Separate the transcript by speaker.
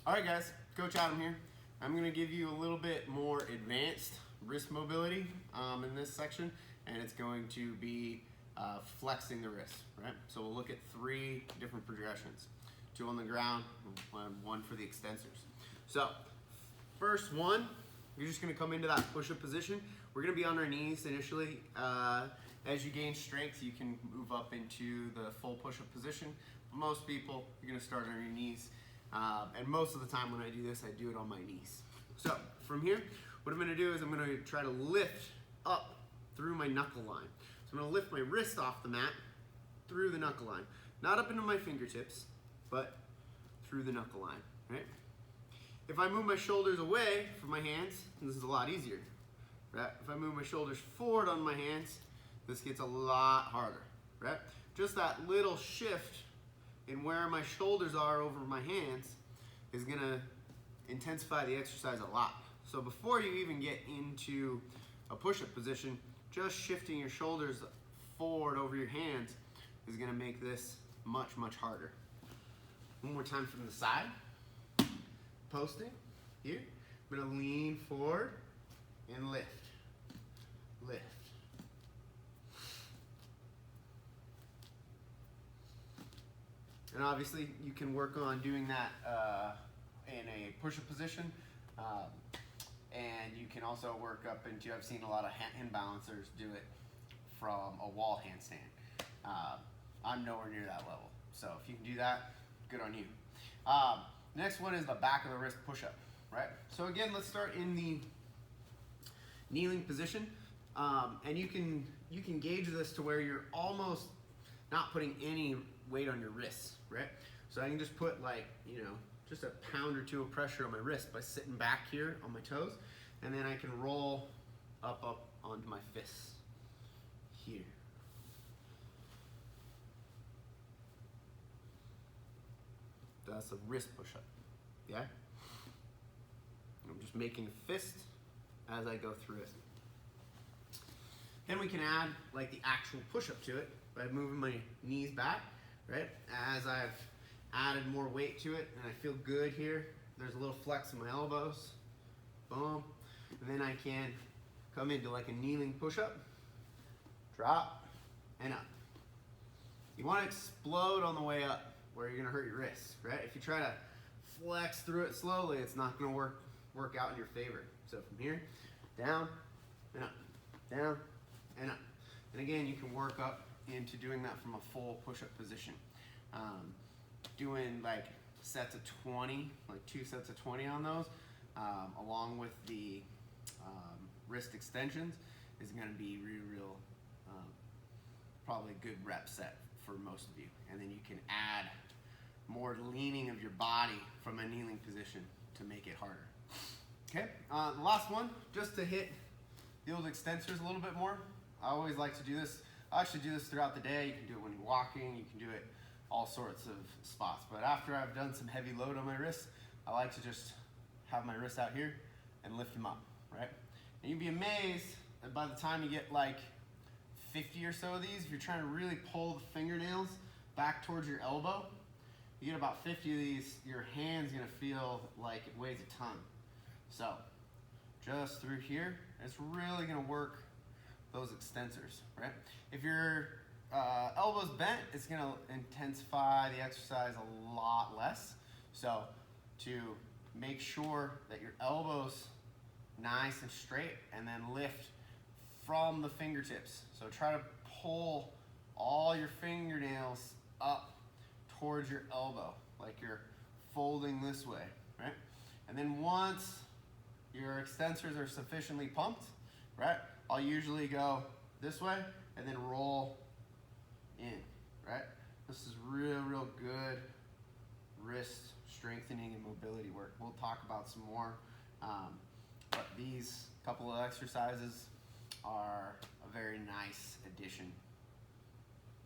Speaker 1: All right, guys, Coach Adam here. I'm gonna give you a little bit more advanced wrist mobility in this section, and it's going to be flexing the wrist, right? So we'll look at 3 different progressions. 2 on the ground, and 1 for the extensors. So, first one, you're just gonna come into that push-up position. We're gonna be on our knees initially. As you gain strength, you can move up into the full push-up position. Most people, you're gonna start on your knees. And most of the time when I do this, I do it on my knees. So from here, what I'm gonna do is I'm gonna try to lift up through my knuckle line. So I'm gonna lift my wrist off the mat through the knuckle line. Not up into my fingertips, but through the knuckle line, right? If I move my shoulders away from my hands, this is a lot easier, right? If I move my shoulders forward on my hands, this gets a lot harder, right? Just that little shift in where my shoulders are over my hands is gonna intensify the exercise a lot. So before you even get into a push-up position, just shifting your shoulders forward over your hands is gonna make this much, much harder. One more time from the side. Posting, here. I'm gonna lean forward and lift, lift. And obviously, you can work on doing that in a push-up position. And you can also work up into, I've seen a lot of hand balancers do it from a wall handstand. I'm nowhere near that level. So if you can do that, good on you. Next one is the back of the wrist push-up, right? So again, let's start in the kneeling position. And you can gauge this to where you're almost not putting any weight on your wrists, right? So I can just put just a pound or 2 of pressure on my wrist by sitting back here on my toes, and then I can roll up onto my fists here. That's a wrist push-up, yeah? I'm just making a fist as I go through it. Then we can add like the actual push-up to it by moving my knees back, right? As I've added more weight to it and I feel good here, there's a little flex in my elbows, boom. And then I can come into like a kneeling push-up, drop, and up. You wanna explode on the way up where you're gonna hurt your wrists, right? If you try to flex through it slowly, it's not gonna work out in your favor. So from here, down and up, down and up. And again, you can work up into doing that from a full push-up position. Doing like sets of 20, like 2 sets of 20 on those, along with the wrist extensions is gonna be real probably a good rep set for most of you. And then you can add more leaning of your body from a kneeling position to make it harder. Okay, the last one, just to hit the old extensors a little bit more. I always like to do this. I actually do this throughout the day. You can do it when you're walking. You can do it all sorts of spots. But after I've done some heavy load on my wrists, I like to just have my wrists out here and lift them up, right? And you'd be amazed that by the time you get like 50 or so of these, if you're trying to really pull the fingernails back towards your elbow, you get about 50 of these, your hand's gonna feel like it weighs a ton. So just through here, it's really gonna work those extensors, right? If your elbow's bent, it's gonna intensify the exercise a lot less. So to make sure that your elbow's nice and straight, and then lift from the fingertips. So try to pull all your fingernails up towards your elbow, like you're folding this way, right? And then once your extensors are sufficiently pumped, right, I'll usually go this way and then roll in, right? This is real good wrist strengthening and mobility work. We'll talk about some more, but these couple of exercises are a very nice addition